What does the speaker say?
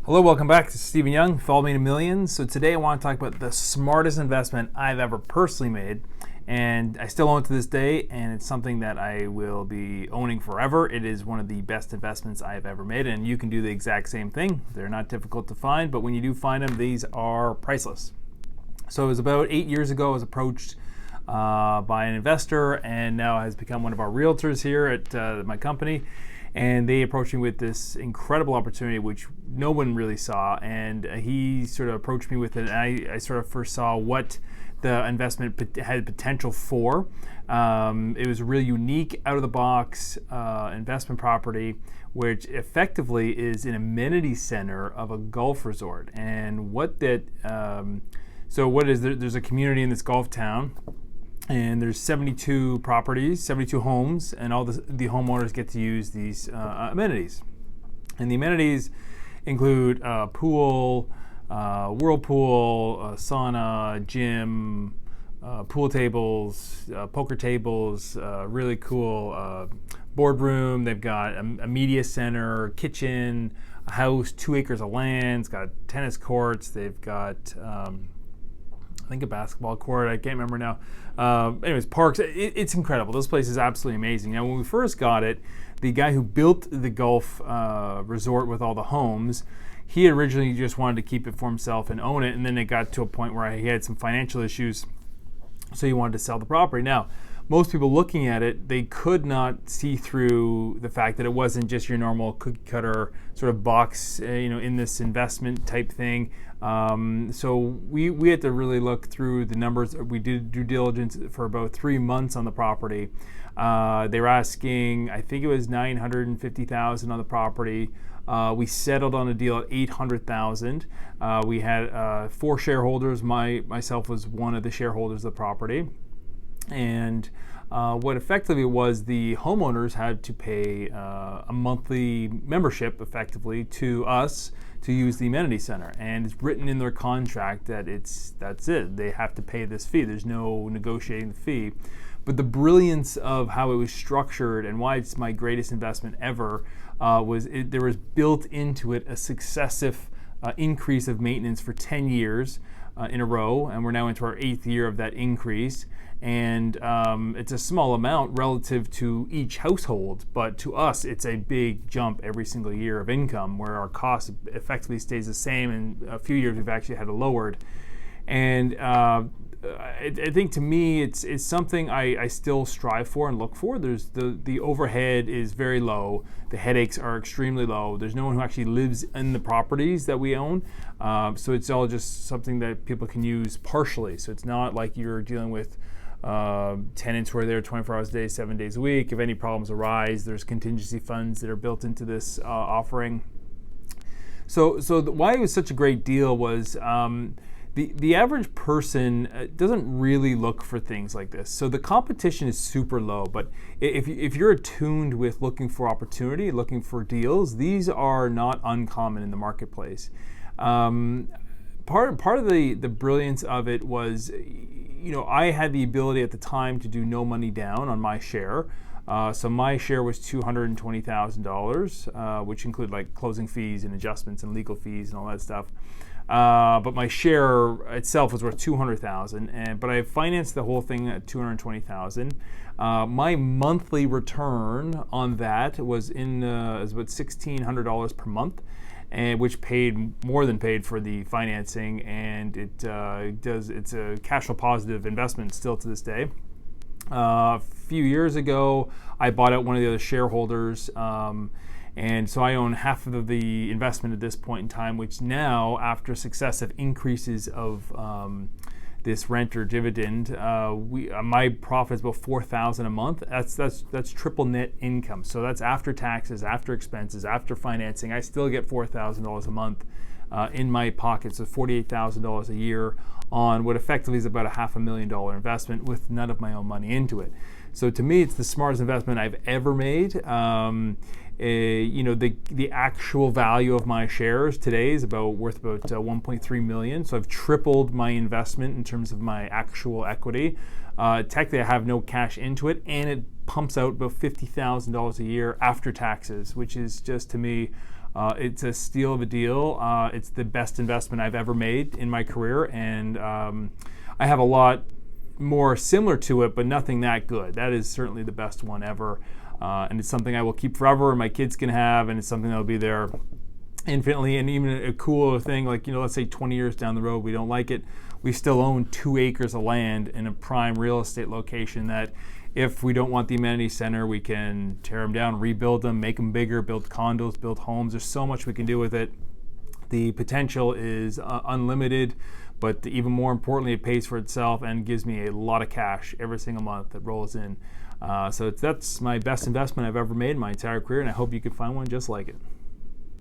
Hello, welcome back to Stephen Young, Follow Me to Millions. So today I want to talk about the smartest investment I've ever personally made, and I still own it to this day, and it's something that I will be owning forever. It is one of the best investments I've ever made, and you can do the exact same thing. They're not difficult to find, but when you do find them, these are priceless. So it was about 8 years ago I was approached by an investor, and now has become one of our realtors here at my company. And they approached me with this incredible opportunity, which no one really saw. And he sort of approached me with it, and I sort of first saw what the investment had potential for. It was a really unique, out-of-the-box investment property, which effectively is an amenity center of a golf resort. And what that, so what is there? There's a community in this golf town, and there's 72 properties, 72 homes, and all the homeowners get to use these amenities. And the amenities include pool, whirlpool, sauna, gym, pool tables, poker tables, really cool boardroom. They've got a media center, kitchen, a house, 2 acres of land. It's got tennis courts. They've got I think a basketball court. I can't remember now. Anyways, parks. It's incredible. This place is absolutely amazing. Now, when we first got it, the guy who built the golf resort with all the homes, he originally just wanted to keep it for himself and own it, and then it got to a point where he had some financial issues, so he wanted to sell the property. Now, most people looking at it, they could not see through the fact that it wasn't just your normal cookie cutter sort of box, in this investment type thing. So we had to really look through the numbers. We did due diligence for about 3 months on the property. They were asking, I think it was $950,000 on the property. We settled on a deal at $800,000. We had 4 shareholders. Myself was one of the shareholders of the property. And what effectively was, the homeowners had to pay a monthly membership effectively to us to use the amenity center. And it's written in their contract that that's it. They have to pay this fee. There's no negotiating the fee. But the brilliance of how it was structured and why it's my greatest investment ever there was built into it a successive increase of maintenance for 10 years in a row, and we're now into our 8th year of that increase. And it's a small amount relative to each household, but to us it's a big jump every single year of income, where our cost effectively stays the same, and a few years we've actually had it lowered. And I think, to me, it's something I still strive for and look for. There's the overhead is very low. The headaches are extremely low. There's no one who actually lives in the properties that we own. So it's all just something that people can use partially. So it's not like you're dealing with tenants who are there 24 hours a day, 7 days a week. If any problems arise, there's contingency funds that are built into this offering. So why it was such a great deal was the average person doesn't really look for things like this. So the competition is super low, but if you're attuned with looking for opportunity, looking for deals, these are not uncommon in the marketplace. Part of the brilliance of it was, I had the ability at the time to do no money down on my share. So my share was $220,000, which included like closing fees and adjustments and legal fees and all that stuff. But my share itself was worth $200,000, but I financed the whole thing at $220,000. My monthly return on that was about $1,600 per month, and which more than paid for the financing, and it's a cash flow positive investment still to this day. A few years ago, I bought out one of the other shareholders. And so I own half of the investment at this point in time, which now, after successive increases of this rent or dividend, my profit is about $4,000 a month. That's triple net income. So that's after taxes, after expenses, after financing. I still get $4,000 a month in my pocket. So $48,000 a year on what effectively is about a $500,000 investment with none of my own money into it. So to me, it's the smartest investment I've ever made. The actual value of my shares today is worth about $1.3 million. So I've tripled my investment in terms of my actual equity. Technically, I have no cash into it, and it pumps out about $50,000 a year after taxes, which is just, to me, It's a steal of a deal. It's the best investment I've ever made in my career, and I have a lot more similar to it, but nothing that good. That is certainly the best one ever, and it's something I will keep forever, and my kids can have, and it's something that will be there infinitely. And even a cooler thing, like, let's say 20 years down the road we don't like it, we still own 2 acres of land in a prime real estate location that if we don't want the amenity center, we can tear them down, rebuild them, make them bigger, build condos, build homes. There's so much we can do with it. The potential is unlimited, but even more importantly, it pays for itself and gives me a lot of cash every single month that rolls in. So that's my best investment I've ever made in my entire career, and I hope you can find one just like it.